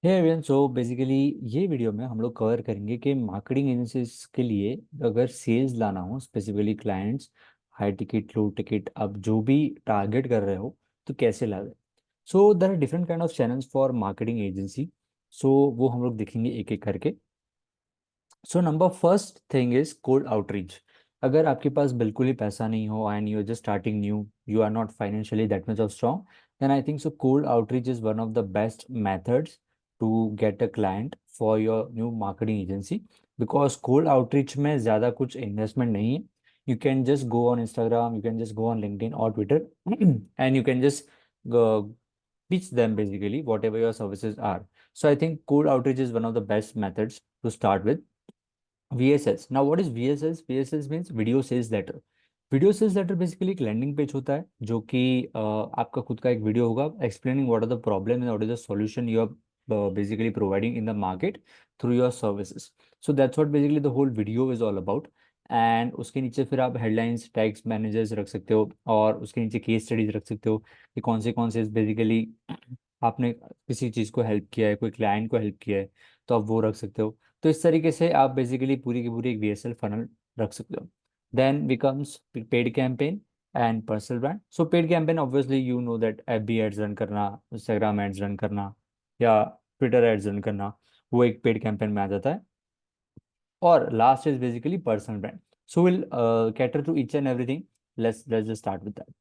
Hey everyone, so basically ये video में हम लोग कवर करेंगे कि मार्केटिंग एजेंसीज के लिए अगर सेल्स लाना हो, स्पेसिफिकली क्लाइंट्स हाई टिकट लो टिकट, आप जो भी टारगेट कर रहे हो तो कैसे लावे। So there are different kind of channels for marketing agency. So वो हम लोग देखेंगे एक एक करके। So number first thing is cold outreach. अगर आपके पास बिल्कुल ही पैसा नहीं हो and you are just starting new, you are not financially that much of strong, then I think so cold outreach is one of the best methods to get a client for your new marketing agency, because cold outreach में ज़्यादा कुछ investment नहीं है. You can just go on Instagram, you can just go on LinkedIn or Twitter and you can just go pitch them basically whatever your services are. So I think cold outreach is one of the best methods to start with. VSLs. Now, what is VSLs? VSLs means video sales letter. Video sales letter basically एक landing page होता है जो कि आपका खुद का एक video होगा explaining what are the problem and what is the solution you are basically providing in the market through your services. So that's what basically the whole video is all about. And उसके नीचे फिर आप headlines tags managers रख सकते हो और उसके नीचे केस स्टडीज रख सकते हो कि कौन से बेसिकली आपने किसी चीज़ को हेल्प किया है, कोई क्लाइंट को हेल्प किया है, तो आप वो रख सकते हो. तो इस तरीके से आप बेसिकली पूरी की पूरी एक VSL फनल रख सकते हो. Then becomes paid campaign and personal brand. So paid campaign, obviously you know that FB ads run करना, Instagram ads रन करना या Twitter ads रन करना, वो एक पेड कैंपेन में आ जाता है. और last is basically personal brand. So will cater to each and everything. Let's just start with that.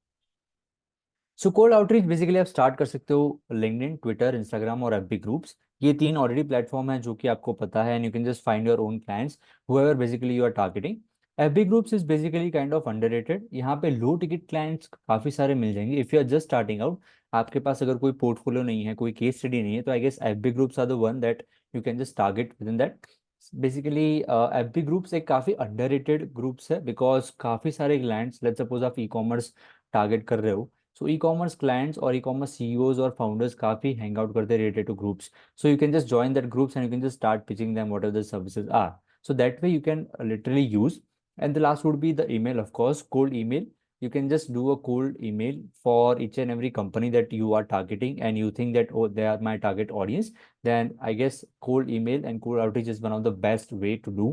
So cold outreach basically आप स्टार्ट कर सकते हो लिंक्डइन, ट्विटर, इंस्टाग्राम और एफबी ग्रुप्स. ये तीन ऑलरेडी प्लेटफॉर्म है जो कि आपको पता है and you can just find your own clients however basically you are targeting. FB groups is basically kind of underrated. यहाँ पे लो टिकट क्लाइंट्स काफी सारे मिल जाएंगे if you are just starting out. आपके पास अगर कोई पोर्टफोलियो नहीं है, कोई केस स्टडी नहीं है, तो I guess FB groups are the one that you can just target within that. Basically FB groups एक काफी अंडररेटेड ग्रुप्स है बिकॉज काफी सारे क्लाइंट्स, लेट्स सपोज आप ई कॉमर्स टारगेट कर रहे हो, सो ई कॉमर्स क्लाइंट्स और ई कॉमर्स सीईओज और फाउंडर्स काफी हैंग आउट करते हैं related to groups. So you can just join that groups and you can just start pitching them what are the services are. So that way you can literally use. And the last would be the email, of course, cold email. You can just do a cold email for each and every company that you are targeting and you think that, oh, they are my target audience. Then I guess cold email and cold outreach is one of the best way to do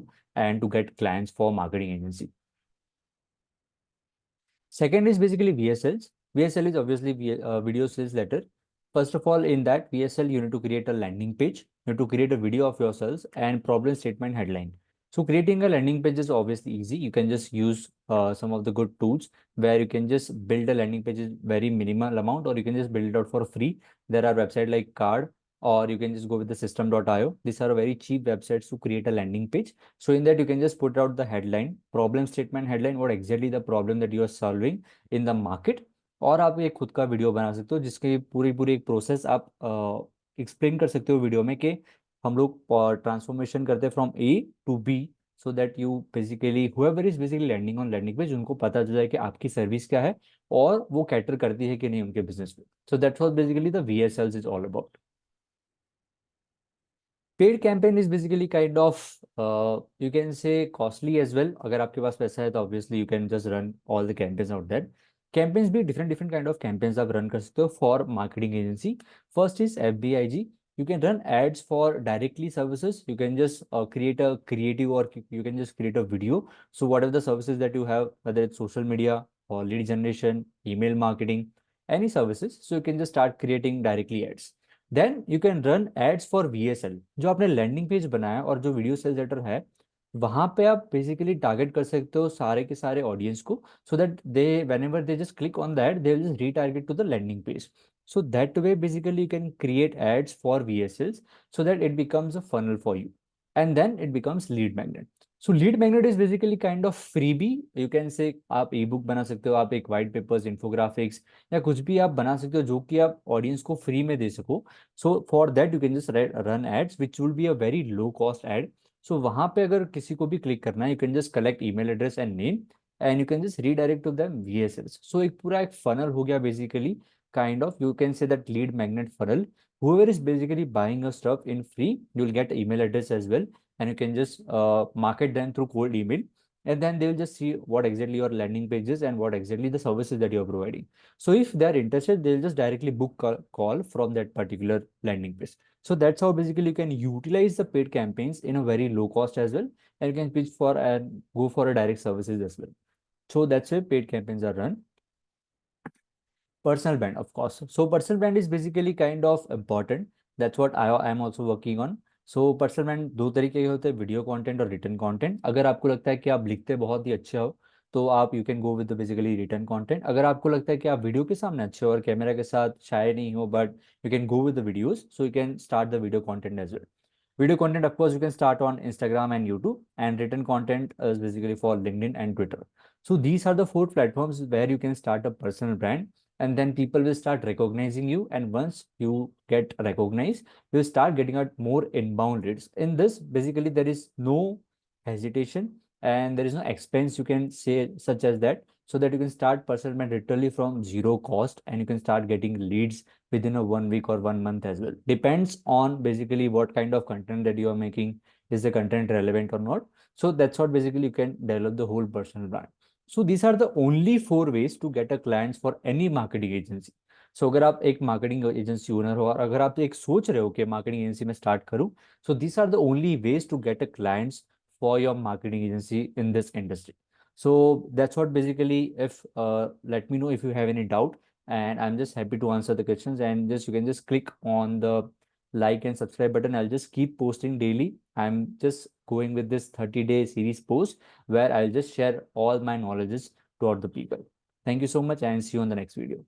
and to get clients for marketing agency. Second is basically VSLs. VSL is obviously video sales letter. First of all, in that VSL, you need to create a landing page. You need to create a video of yourselves and problem statement headline. So creating a landing page is obviously easy. You can just use some of the good tools where you can just build a landing page is very minimal amount, or you can just build it out for free. There are websites like Card, or you can just go with the system.io. These are very cheap websites to create a landing page. So in that you can just put out the headline, problem statement headline, what exactly the problem that you are solving in the market. और आप एक खुद का video बना सकते हो जिसके पूरी पूरी एक प्रोसेस आप एक्सप्लेन कर सकते हो वीडियो में कि हम लोग ट्रांसफॉर्मेशन करते हैं from A to B, so that you basically however is basically landing on landing page उनको पता चल जाए कि आपकी सर्विस क्या है और वो कैटर करती है कि नहीं उनके बिजनेस में. So that's what basically the VSLs is all about. Paid campaign is basically kind of you can say costly as well. अगर आपके पास पैसा है तो obviously you can just run all the campaigns out that. Campaigns भी different different kind of campaigns आप run कर सकते हो for marketing agency. First is FBIG. You can run ads for directly services. You can just create a creative, or you can just create a video. So whatever the services that you have, whether it's social media or lead generation, email marketing, any services, so you can just start creating directly ads. Then you can run ads for VSL. जो आपने landing page बनाया और जो video sales letter है, वहां पे आप basically target कर सकते हो सारे के सारे ऑडियंस को, so that they whenever they just click on that they will just retarget to the landing page. So that way basically you can create ads for VSLs so that it becomes a funnel for you, and then it becomes lead magnet. So lead magnet is basically kind of freebie. You can say आप ई book बना सकते हो, आप एक white papers, infographics या कुछ भी आप बना सकते हो जो कि आप ऑडियंस को फ्री में दे सको. So for that you can just run ads which will be a very low cost ad. So वहां पे अगर किसी को भी क्लिक करना है, you can just collect email address and name and you can just redirect to them VSLs. So एक पूरा एक फनल हो गया basically, kind of you can say that lead magnet funnel. whoever is basically buying your stuff in free, you will get email address as well, and you can just market them through cold email. and then they will just see what exactly your landing page is and what exactly the services that you're providing. So if they are interested, they'll just directly book a call from that particular landing page. So that's how basically you can utilize the paid campaigns in a very low cost as well, and you can pitch for and go for a direct services as well. So that's why paid campaigns are run. Personal brand, of course. So personal brand is basically kind of important. That's what I am also working on. So personal brand दो तरीके के होते हैं, video content और written content. अगर आपको लगता है कि आप लिखते बहुत ही अच्छे हो, तो आप you can go with basically written content. अगर आपको लगता है कि आप वीडियो के सामने अच्छे हो और कैमरा के साथ शाय नहीं हो, but you can go with the videos, so you can start the video content as well. Video content, of course, you can start on Instagram and YouTube, and written content is basically for LinkedIn and Twitter. So these are the four platforms where you can start a personal brand, and then people will start recognizing you. And once you get recognized, you start getting out more inbound leads. In this, basically, there is no hesitation and there is no expense you can say such as that, so that you can start personal brand literally from zero cost, and you can start getting leads within a 1 week or 1 month as well. Depends on basically what kind of content that you are making. Is the content relevant or not? So that's what basically you can develop the whole personal brand. So these are the only four ways to get a clients for any marketing agency. So अगर आप एक marketing agency owner हो और अगर आप एक सोच रहे हो कि marketing agency में start करूं, so these are the only ways to get a clients for your marketing agency in this industry. So that's what basically, if let me know if you have any doubt, and I'm just happy to answer the questions. And just you can just click on the like and subscribe button. I'll just keep posting daily. I'm just going with this 30-day series post where I'll just share all my knowledges toward the people. Thank you so much and see you on the next video.